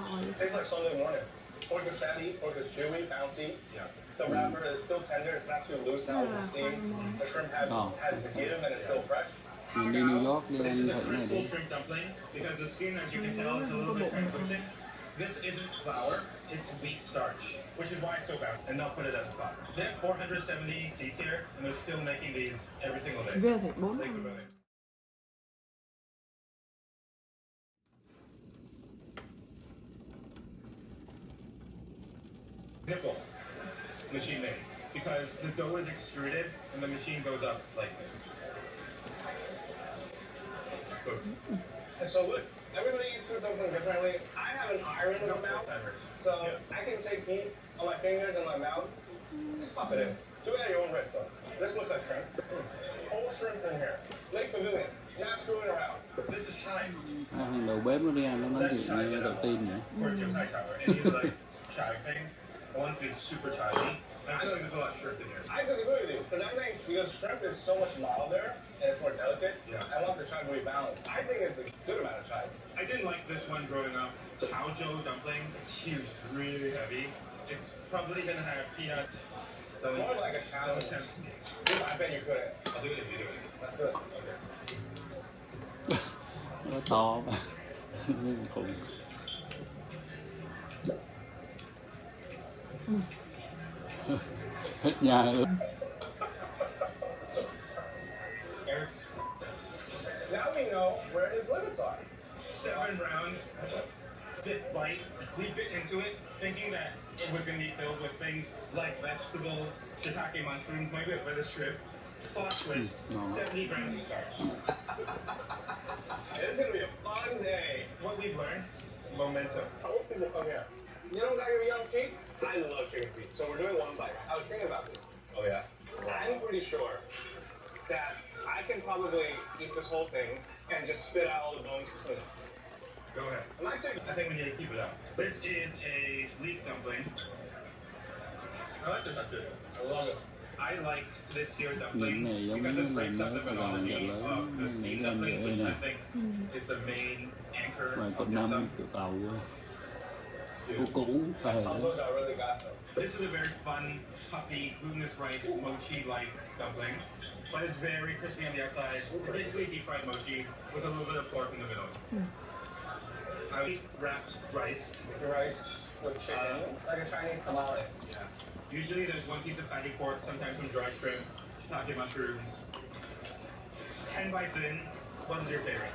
Tastes like Sunday morning. Pork is fatty, pork is chewy, bouncy. Yeah. The wrapper is still tender, it's not too loose now with the steam. The shrimp has the give and it's still fresh. Mình đi New York đi ăn This is a thử này đi. crystal shrimp dumpling because the skin, as you can tell, is a little bit translucent. This isn't flour, it's wheat starch, which is why it's so bad. And they'll put it as a flour. They have 470 seats here, and they're still making these every single day. Ghê thiệt, 4 Thanks for building. Nipple machine made because the dough is extruded and the machine goes up like this. Boom. And so look, everybody eats food dumpling differently. I have an iron in my mouth, so I can take meat on my fingers and my mouth. Just pop it in. Do it at your own risk though. This looks like shrimp. Whole shrimps in here. Lake Pavilion. You're not screwing around. This is Chai. Thằng đầu bếp nó đi ăn nó nói chuyện nghe đầu tiên vậy. Or Jim Thai Chai, or any of the like chai thing. I want to be super chai. I don't think there's a lot of shrimp in here. I disagree with you because I think because shrimp is so much milder and it's more delicate. Yeah. I want the chai to be balanced. I think it's a good amount of chives. I didn't like this one growing up. Chaozhou dumpling. It's huge, really heavy. It's probably gonna have peanut. More like a challenge. I bet you couldn't. I'll do it if you do it. Let's do it. Okay. Nó to mà. Khủng. Hết nhà luôn. Now we know where his limits are. 7 rounds, 5th bite. We bit into it thinking that it was going to be filled with things like vegetables, shiitake mushrooms, maybe a bit of shrimp. Plot twist, 70 grams of starch. It's going to be a fun day. What we've learned, momentum. Old people come here. You don't gotta give young feet? I love chicken feet. So we're doing one bite. I was thinking about this. Oh yeah? I'm pretty sure that I can probably eat this whole thing and just spit out all the bones clean. Go ahead. I think we need to keep it up. This is a leek dumpling. I like this, that's good. I love it. I like this here dumpling Này giống because như it là breaks up mới the Sài Gòn giờ monotony lớn of the Mỹ steamed làm dumpling, vậy which I nè. think is the main anchor Ngoài of Quận dim 5 sum. kiểu tàu Stew. cũ phải Sometimes I really got some. This is a very fun, puffy, glutinous rice, mochi-like dumpling, but it's very crispy on the outside. It's basically deep fried mochi with a little bit of pork in the middle. I eat wrapped rice. Rice with chicken, like a Chinese tamale. Yeah. Usually there's one piece of fatty pork, sometimes some dried shrimp, shiitake mushrooms. 10 bites in, what is your favorite?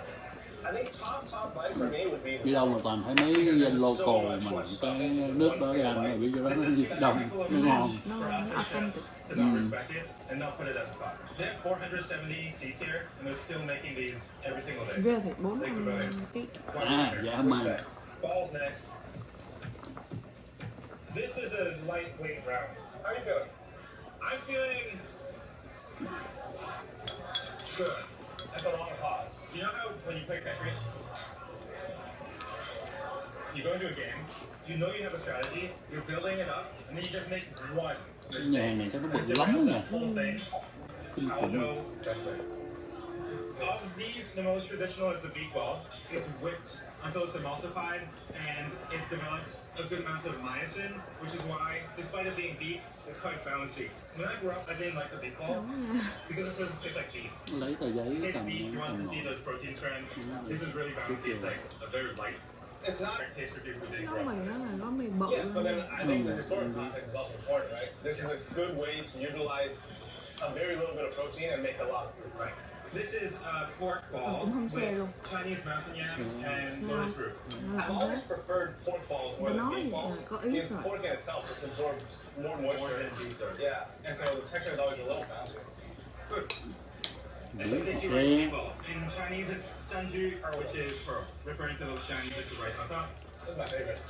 I think top bite for me would be Đi đâu mà toàn thấy mấy dân local mà cái nước đó đi ăn này biết cho nó Việt Đông nó ngon. For us as chefs to not respect it and not put it as a thought. They have 470 seats here, and they're still making these every single day. Ghê thiệt, 4 ký. Dạ mày. Balls next. This is a lightweight round. How are you feeling? I'm feeling good. That's a long pause. You know how when you play Tetris, you go into a game, you know you have a strategy, you're building it up, and then you just make one Cái nhà mistake. này cho nó And bự it lắm đó derails nha. the whole thing. Kinh khủng. Chaozhou dumpling. Of these, the most traditional is the beef ball. It's whipped until it's emulsified, and it develops a good amount of myosin, which is why, despite it being beef, it's quite bouncy. When I grew up, I didn't like the beef ball because it doesn't taste like beef. Lấy tờ giấy It tastes cầm beef, you want to see ngọt. those protein strands. This is really bouncy. It's like a very light It's not. taste for people who didn't Gói grow mì up. đó là gói mì bự Yes, but then luôn. I think the historic context is also important, right? This is a good way to utilize a very little bit of protein and make a lot of food. Right. This is a pork ball Cũng không chê with luôn. Chinese mountain yams and lotus root. I've always preferred pork balls more Tôi than nói beef vậy balls là có ý because rồi. pork in itself just absorbs more More moisture. than beef does. Yeah, and so the texture is always a little bouncy. Good. Dữ Sticky rice xe. meatball. In Chinese, it's danju, which is pearl, referring to those shiny bits of rice on top. This is my favorite.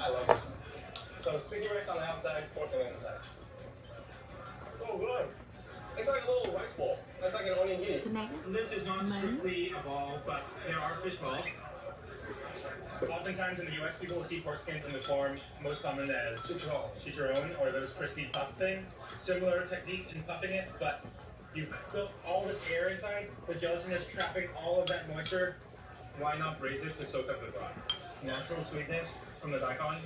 I love this one. So sticky rice on the outside, pork on the inside. Oh, good. It's like a little rice bowl. It's like an onigiri. Cái này á. This is not strictly a ball, but there are fish balls. Oftentimes in the U.S., people will see pork skins in the form most common as chicharron or those crispy puff thing. Similar technique in puffing it, but you've built all this air inside. The gelatin is trapping all of that moisture. Why not braise it to soak up the broth? natural sweetness from the daikon.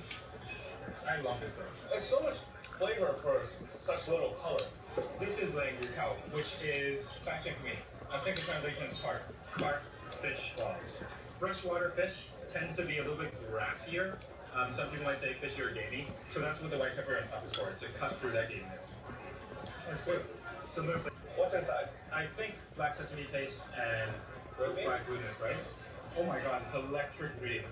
I love this one. There's so much flavor for such little color. This is Lang Cow, which is, fact check me, I think the translation is carp. Carp fish balls. Freshwater fish tends to be a little bit grassier. Some people might say fishy or gamey. So that's what the white pepper on top is for. It's to cut through that gaminess. It's good. Similar. What's inside? I think black sesame paste and Green bean? fried glutinous rice. Oh my god, it's electric green.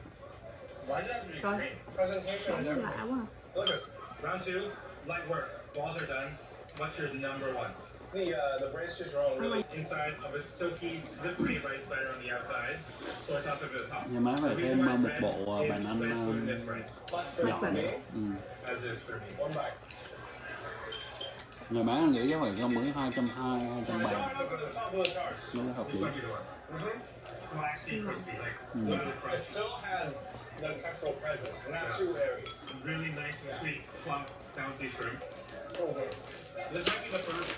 Why does it have to be Rồi. green? Presentation Nóng is lạ everything. quá. Look at this. Round 2, light work. Balls are done. What's your number 1? The braised chicharron really. Inside of a silky, slippery rice batter on the outside. Soy sauce over the top. Nhà má phải The thêm reason why một red bộ is bàn red ăn glutinous rice, Mustard nhỏ for me. ừ. as is for me. One bite. Nhà má anh nghĩ chắc phải trong mấy 220, Right 230 up to the top of the charts. nó mới hợp This lý. might be the one. Waxy, crispy, like literally It crushed. still has the textural presence, not too airy. Really nice, sweet, plump, bouncy shrimp. Mhm. This might be the first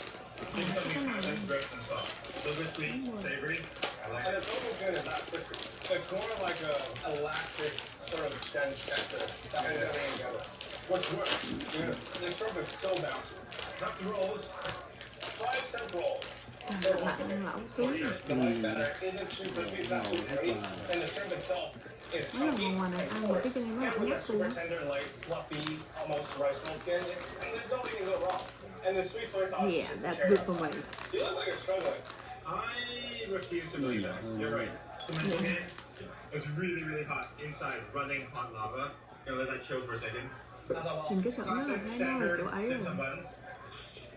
thing that we have that's dressed in sauce. So this sweet, savory. I like And it. the total skin is not crispy. It's more like a elastic sort of dense texture that holds everything together. What's worse, the shrimp is so bouncy. That's the rolls. Fried shrimp roll. Lạnh lẩu xíu. The white batter isn't too crispy, it's not too airy, and the shrimp itself is Mấy lần chunky. mà ngoài này ăn mà cái chân em nó And lạnh with nhất a super luôn. tender, like fluffy, almost rice roll skin, there's no way to go wrong. And the sweet soy sauce Yeah, is that's carried good out. for me. You look like you're struggling. I refuse to believe that. You're right. So my chicken is really, really hot inside, running hot lava. Gonna let that chill for a second. How's that Nhìn cái sợi nó là Classic, thấy nó là standard kiểu ấy dips rồi. and buns.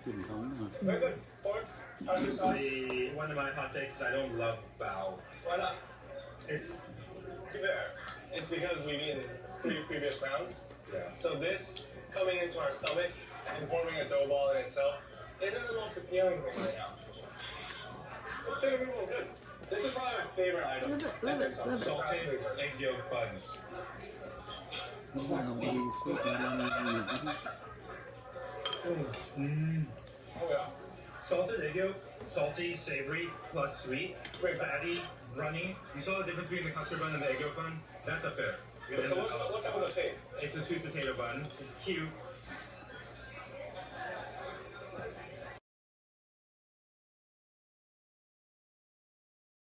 Truyền thống rồi. Very good. Pork. How's your sauce? One of my hot takes is I don't love bao. Why not? It's To be fair, it's because we've eaten 3 previous rounds. yeah. So this coming into our stomach and forming a dough ball in itself isn't the most appealing thing right now. But chicken people are good. This is probably my favorite item. Love it, love it. Salted egg yolk buns. Đúng rồi, không ăn suốt Oh yeah. Salted egg yolk, salty, savory, plus sweet, fatty, runny. You saw the difference between the custard bun and the egg yolk bun? That's up there. So what's up with the tape? It's a sweet potato bun. It's cute.